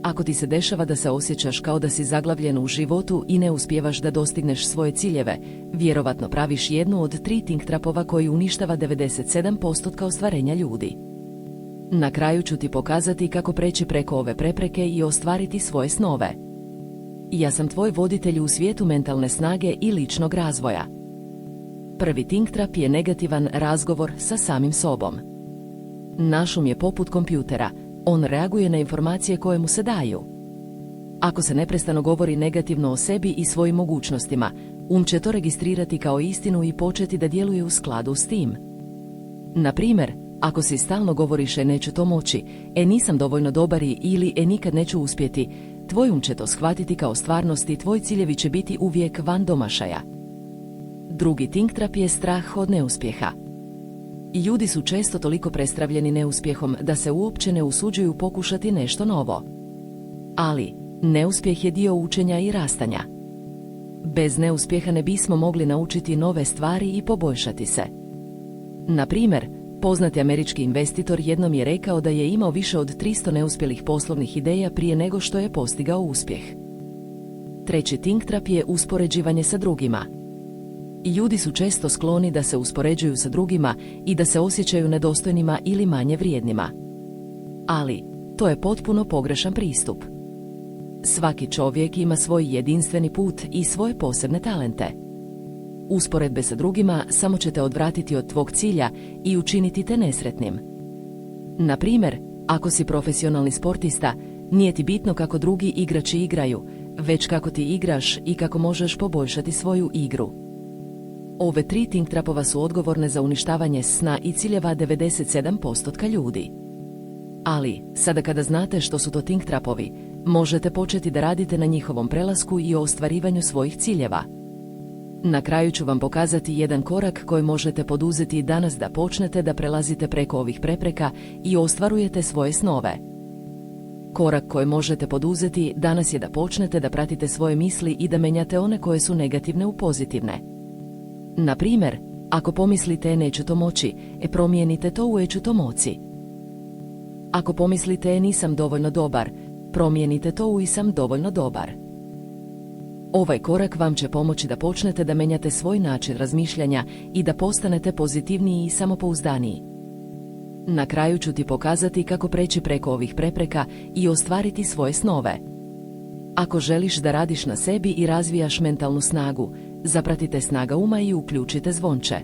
Ako ti se dešava da se osjećaš kao da si zaglavljen u životu i ne uspijevaš da dostigneš svoje ciljeve, vjerovatno praviš jednu od 3 think trapova koji uništava 97% ostvarenja ljudi. Na kraju ću ti pokazati kako preći preko ove prepreke i ostvariti svoje snove. Ja sam tvoj voditelj u svijetu mentalne snage i ličnog razvoja. Prvi think trap je negativan razgovor sa samim sobom. Naš um je poput kompjutera, on reaguje na informacije koje mu se daju. Ako se neprestano govori negativno o sebi i svojim mogućnostima, će to registrirati kao istinu i početi da djeluje u skladu s tim. Na primjer, ako si stalno govoriš neću to moći, nisam dovoljno dobar ili nikad neću uspjeti, tvoj će to shvatiti kao stvarnost i tvoji ciljevi će biti uvijek van domašaja. Drugi think trap je strah od neuspjeha. Ljudi su često toliko prestravljeni neuspjehom da se uopće ne usuđuju pokušati nešto novo. Ali, neuspjeh je dio učenja i rastanja. Bez neuspjeha ne bismo mogli naučiti nove stvari i poboljšati se. Na primjer, poznati američki investitor jednom je rekao da je imao više od 300 neuspjelih poslovnih ideja prije nego što je postigao uspjeh. Treći think trap je uspoređivanje sa drugima. Ljudi su često skloni da se uspoređuju sa drugima i da se osjećaju nedostojnima ili manje vrijednima. Ali, to je potpuno pogrešan pristup. Svaki čovjek ima svoj jedinstveni put i svoje posebne talente. Usporedbe sa drugima samo će te odvratiti od tvog cilja i učiniti te nesretnim. Na primjer, ako si profesionalni sportista, nije ti bitno kako drugi igrači igraju, već kako ti igraš i kako možeš poboljšati svoju igru. Ove 3 think trapova su odgovorne za uništavanje sna i ciljeva 97% ljudi. Ali, sada kada znate što su to think trapovi, možete početi da radite na njihovom prelasku i ostvarivanju svojih ciljeva. Na kraju ću vam pokazati jedan korak koji možete poduzeti danas da počnete da prelazite preko ovih prepreka i ostvarujete svoje snove. Korak koji možete poduzeti danas je da počnete da pratite svoje misli i da menjate one koje su negativne u pozitivne. Na primjer, ako pomislite neću to moći, promijenite to u ću to moći. Ako pomislite nisam dovoljno dobar, promijenite to u sam dovoljno dobar. Ovaj korak vam će pomoći da počnete da menjate svoj način razmišljanja i da postanete pozitivniji i samopouzdaniji. Na kraju ću ti pokazati kako preći preko ovih prepreka i ostvariti svoje snove. Ako želiš da radiš na sebi i razvijaš mentalnu snagu, zapratite Snaga uma i uključite zvonče.